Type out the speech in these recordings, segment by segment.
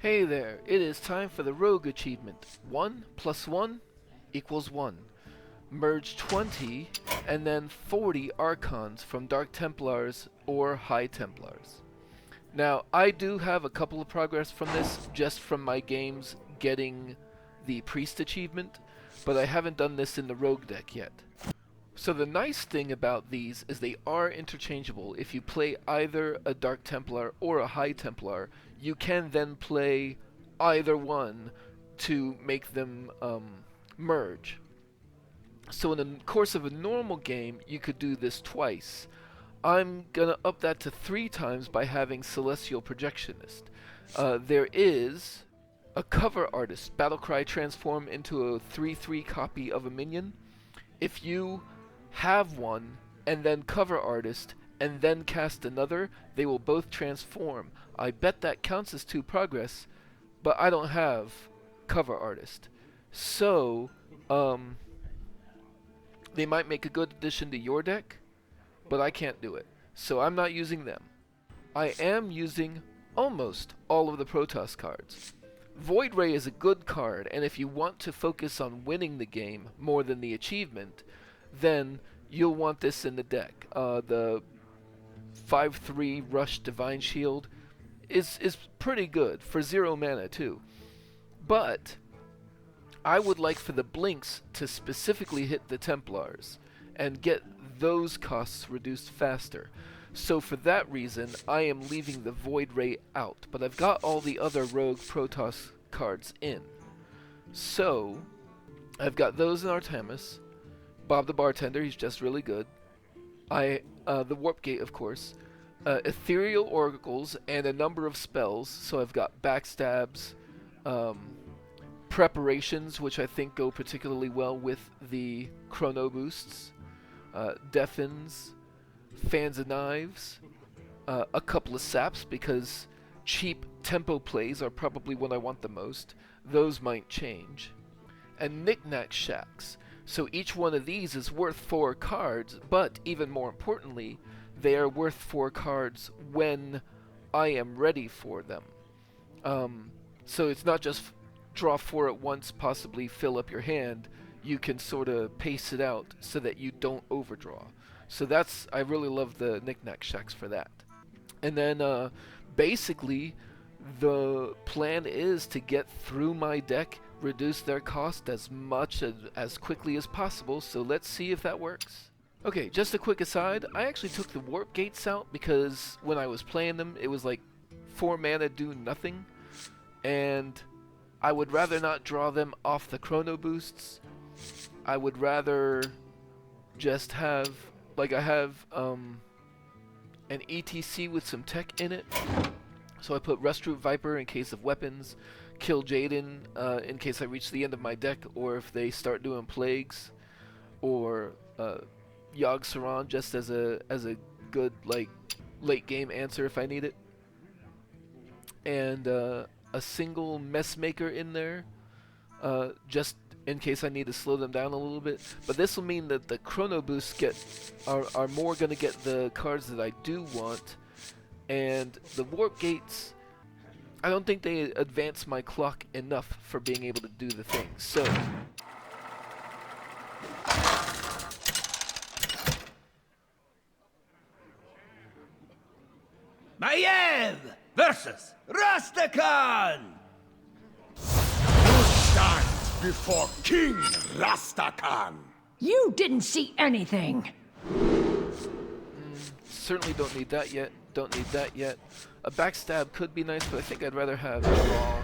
Hey there, it is time for the Rogue achievement. 1 plus 1 equals 1. Merge 20 and then 40 Archons from Dark Templars or High Templars. Now, I do have a couple of progress from this, just from my games getting the Priest achievement, but I haven't done this in the Rogue deck yet. So the nice thing about these is they are interchangeable. If you play either a Dark Templar or a High Templar, you can then play either one to make them merge. So in the course of a normal game, you could do this twice. I'm gonna up that to 3 times by having Celestial Projectionist. There is a cover artist, Battlecry transform into a 3/3 copy of a minion. If you have one and then cover artist and then cast another, they will both transform. I bet that counts as 2 progress, but I don't have cover artist. So, they might make a good addition to your deck, but I can't do it. So I'm not using them. I am using almost all of the Protoss cards. Void Ray is a good card, and if you want to focus on winning the game more than the achievement, then you'll want this in the deck. The 5/3 Rush Divine Shield is pretty good for 0 mana too. But I would like for the Blinks to specifically hit the Templars and get those costs reduced faster. So for that reason, I am leaving the Void Ray out, but I've got all the other Rogue Protoss cards in. So I've got those in Artanis. Bob the Bartender, he's just really good. The Warp Gate, of course. Ethereal Oracles and a number of spells. So I've got Backstabs, Preparations, which I think go particularly well with the Chrono Boosts, Deafens, Fans of Knives, a couple of Saps, because cheap tempo plays are probably what I want the most. Those might change. And Knickknack Shacks. So each one of these is worth 4 cards, but even more importantly, they are worth 4 cards when I am ready for them. So it's not just draw 4 at once, possibly fill up your hand. You can sort of pace it out so that you don't overdraw. So I really love the Knickknack Shacks for that. And then basically the plan is to get through my deck, reduce their cost as much as quickly as possible, so let's see if that works. Okay, just a quick aside, I actually took the Warp Gates out because when I was playing them, it was like 4 mana do nothing, and I would rather not draw them off the Chrono Boosts. I would rather just have, like I have an E.T.C with some tech in it. So I put Rustrot Viper in case of weapons, Kil'jaeden in case I reach the end of my deck, or if they start doing plagues, or Yogg-Saron just as a good like late game answer if I need it, and a single Messmaker in there just in case I need to slow them down a little bit. But this will mean that the Chrono Boosts are more going to get the cards that I do want. And the Warp Gates, I don't think they advance my clock enough for being able to do the thing. So Maiev versus Rastakhan! You stand before King Rastakhan! You didn't see anything! Certainly don't need that yet. Don't need that yet. A Backstab could be nice, but I think I'd rather have draw.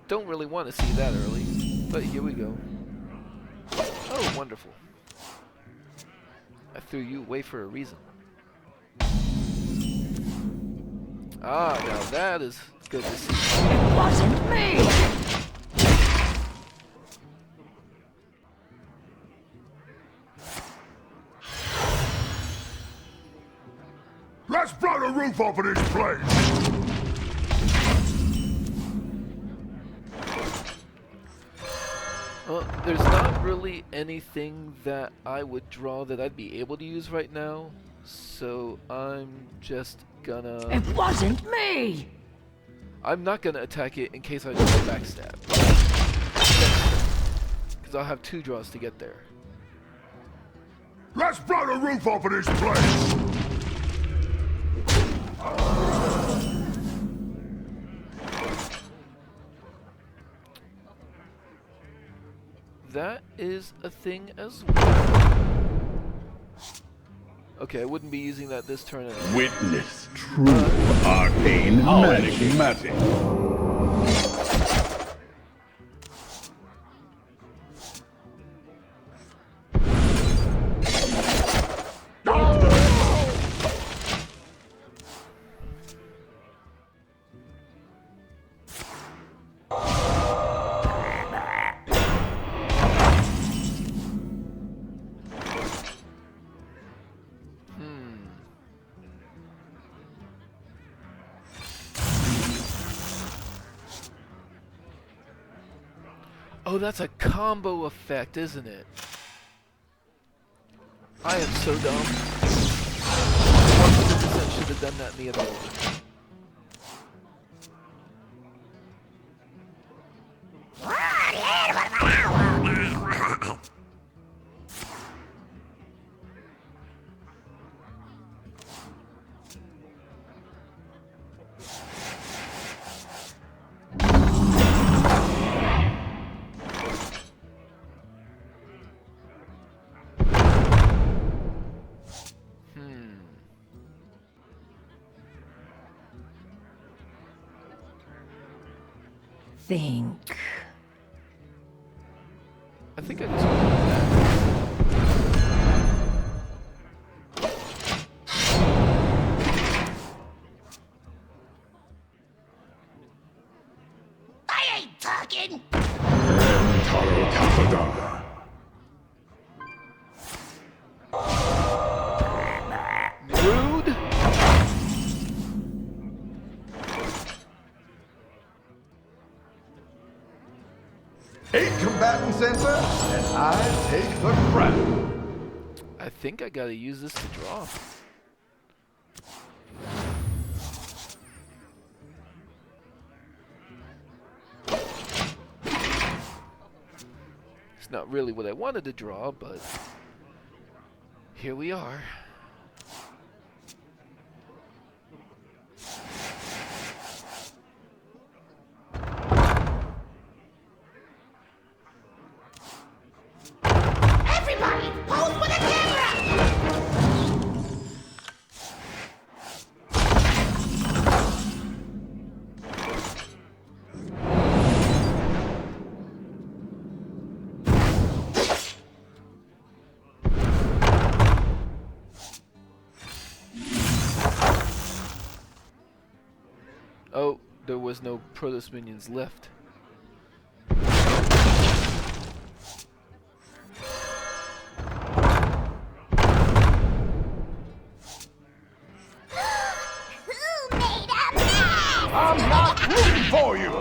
Don't really want to see that early, but here we go. Oh, wonderful. I threw you away for a reason. Ah, now that is good to see. It wasn't me! Let's blow the roof off of this place! Well, there's not really anything that I would draw that I'd be able to use right now. So I'm just gonna... It wasn't me! I'm not gonna attack it in case I do a backstab. Because I'll have 2 draws to get there. Let's blow the roof off of this place! That is a thing as well. Okay, I wouldn't be using that this turn anyway. Witness true arcane magic. Oh, that's a combo effect, isn't it? I am so dumb. 100% should have done that in the other order. Think. I think I just want to do that. I ain't talking! Rude! Eight combatants enter, and I take the crown. I think I gotta use this to draw. It's not really what I wanted to draw, but here we are. Everybody, pose for the camera! Oh, there was no Protoss minions left. Who made a mess? I'm not rooting for you.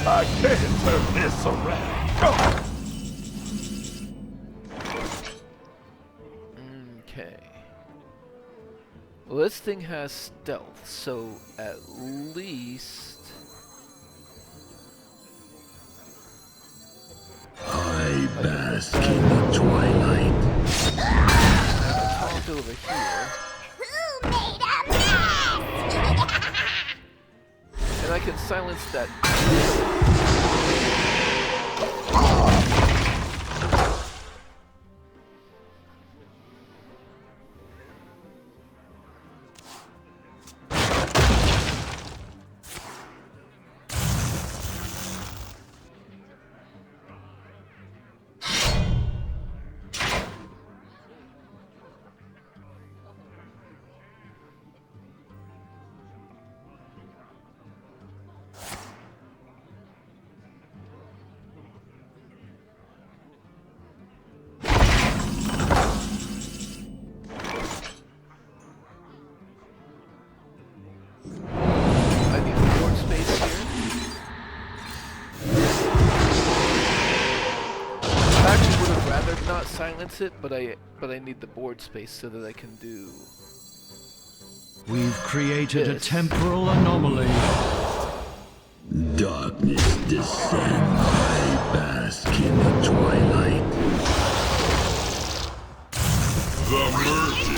I can't turn this around. Okay. Well, this thing has stealth, so at least... I bask in the twilight. Talk over here. Who made a mess? And I can silence that. silence it, but I need the board space so that I can do. We've created This. a temporal anomaly. Darkness descends. I bask in the twilight. The mercy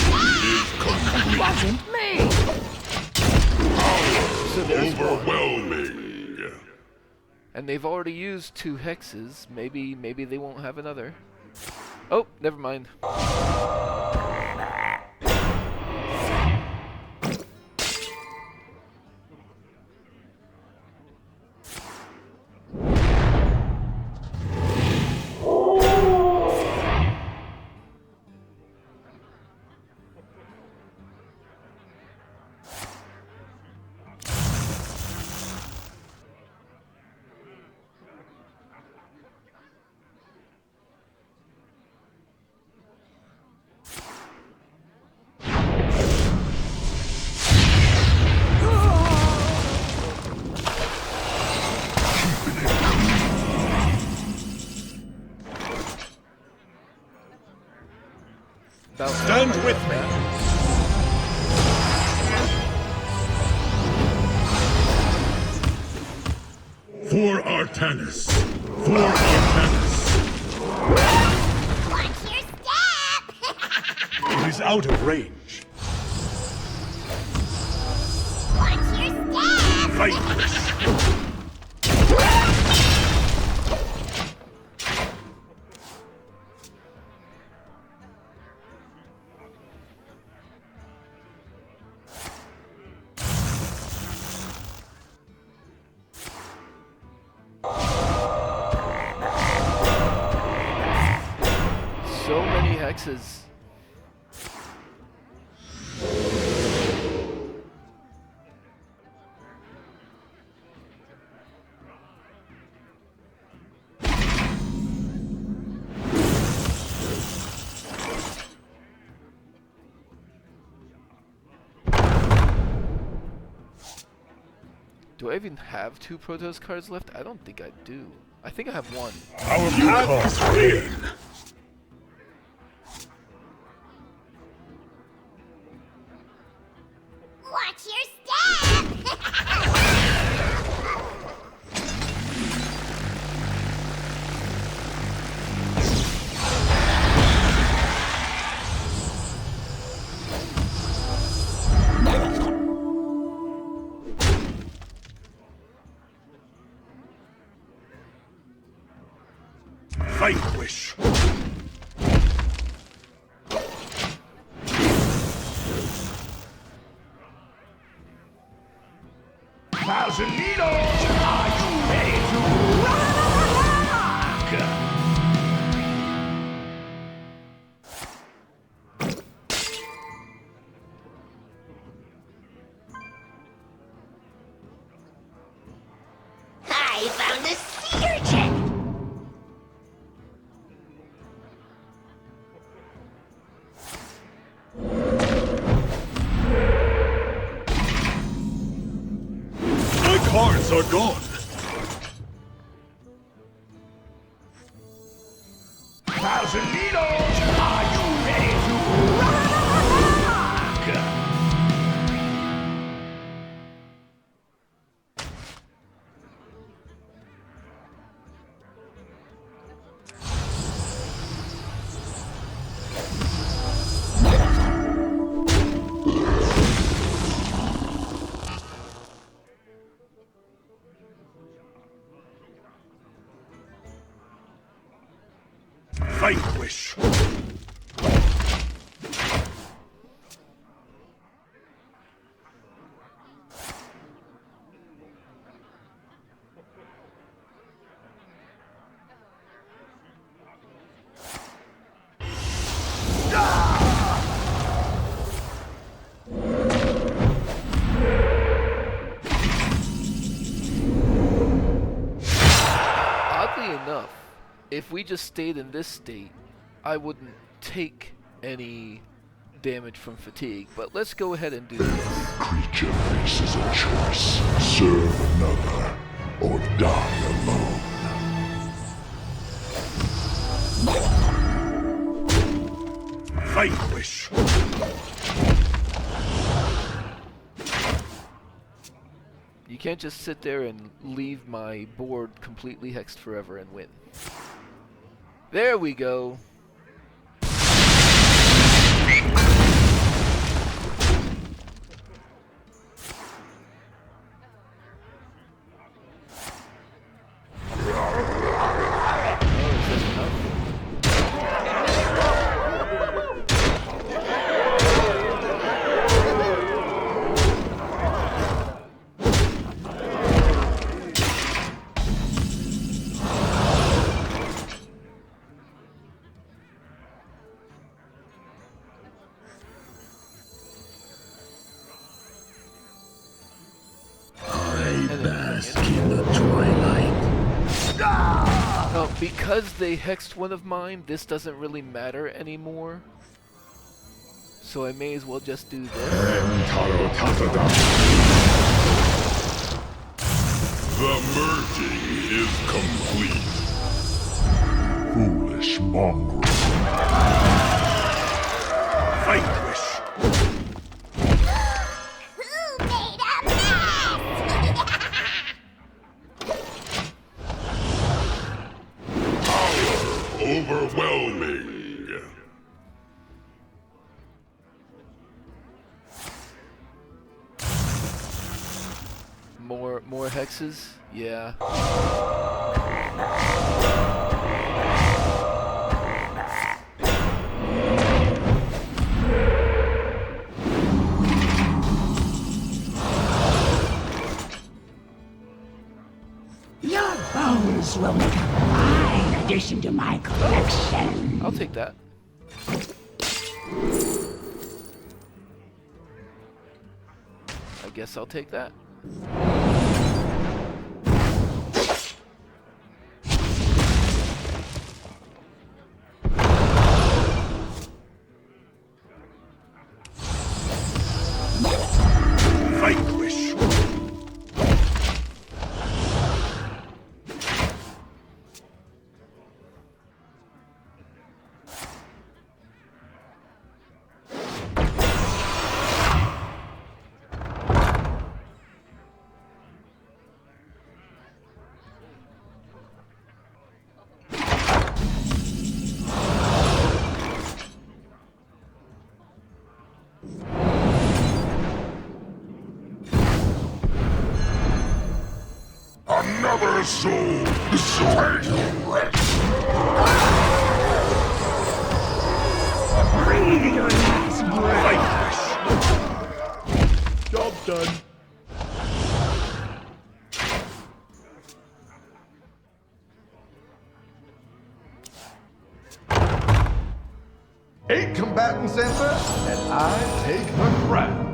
is complete. Wasn't me! So there's one. Overwhelming. And they've already used 2 hexes. Maybe they won't have another. Oh, never mind. Stand with me. For Artanis! For Artanis! Watch your step! It is out of range. Watch your step! Vanquish. So many hexes. Do I even have 2 Protoss cards left? I don't think I do. I think I have 1. Our path is clear. Watch your step! Vanquish. Thousand Needles, are you ready to rock? I found a sea urchin! My cards are gone. Thousand Needles, are you ready to rock? Vanquish. Oddly enough, if we just stayed in this state, I wouldn't take any damage from fatigue. But let's go ahead and do this. Creature faces a choice. Serve another or die alone. Vanquish. You can't just sit there and leave my board completely hexed forever and win. There we go. Because they hexed one of mine, this doesn't really matter anymore. So I may as well just do this. The merging is complete. Foolish mongrel. Vanquish. Who made a mess? Overwhelming. More hexes? Yeah. Your bones will make a fine addition to my collection. I'll take that. I guess I'll take that. Vanquish. Another soul. Breathe your last breath. Vanquish. Job done. Eight combatants enter, and I take the crown.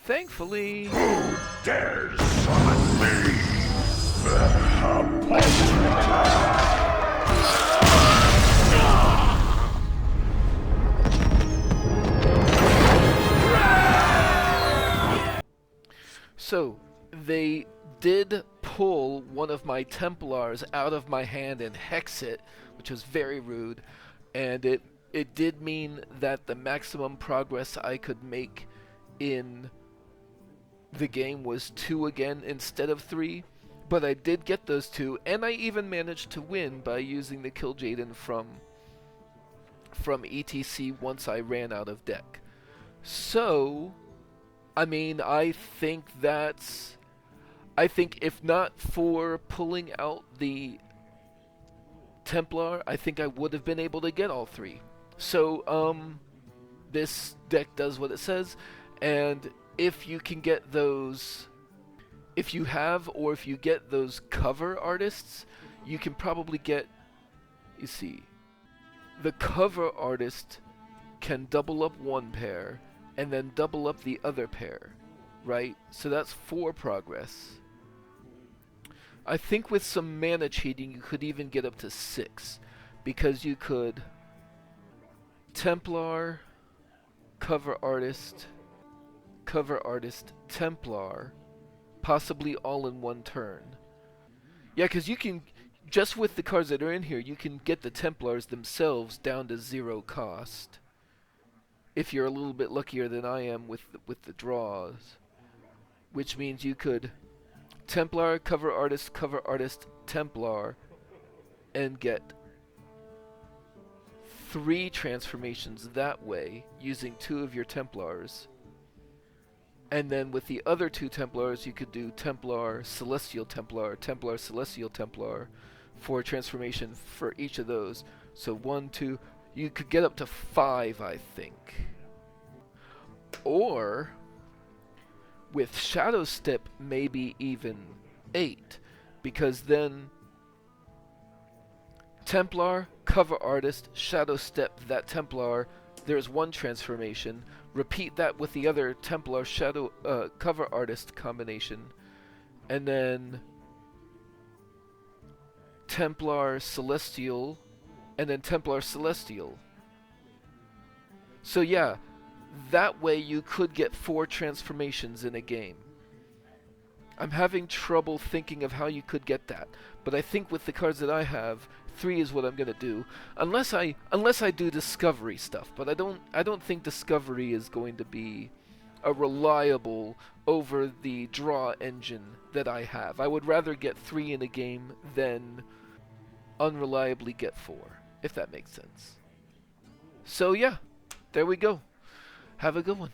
Thankfully, Dares summon me. so they did pull one of my Templars out of my hand and hex it, which was very rude, and it did mean that the maximum progress I could make in the game was 2 again instead of 3, but I did get those 2, and I even managed to win by using the Kil'jaeden from E.T.C once I ran out of deck. So, I mean, I think if not for pulling out the Templar, I think I would have been able to get all 3. So, this deck does what it says, and if you can get those, if you have or if you get those cover artists, you can probably get, you see, the cover artist can double up one pair and then double up the other pair. right? So that's 4 progress. I think with some mana cheating you could even get up to 6, because you could Templar, cover artist, Templar, possibly all in one turn. Yeah, because you can, just with the cards that are in here, you can get the Templars themselves down to 0 cost. If you're a little bit luckier than I am with the draws. Which means you could Templar, cover artist, Templar, and get 3 transformations that way, using 2 of your Templars. And then with the other 2 Templars, you could do Templar, Celestial Templar, Templar, Celestial Templar, for a transformation for each of those. So 1, 2, you could get up to 5, I think. Or with Shadow Step, maybe even 8, because then Templar, cover artist, Shadow Step that Templar, there's 1 transformation. Repeat that with the other Templar Shadow cover artist combination, and then Templar Celestial, and then Templar Celestial. So yeah, that way you could get 4 transformations in a game. I'm having trouble thinking of how you could get that, but I think with the cards that I have, 3 is what I'm gonna do, unless I do discovery stuff. But I don't think discovery is going to be a reliable over the draw engine that I have. I would rather get 3 in a game than unreliably get 4, if that makes sense. So yeah, there we go. Have a good one.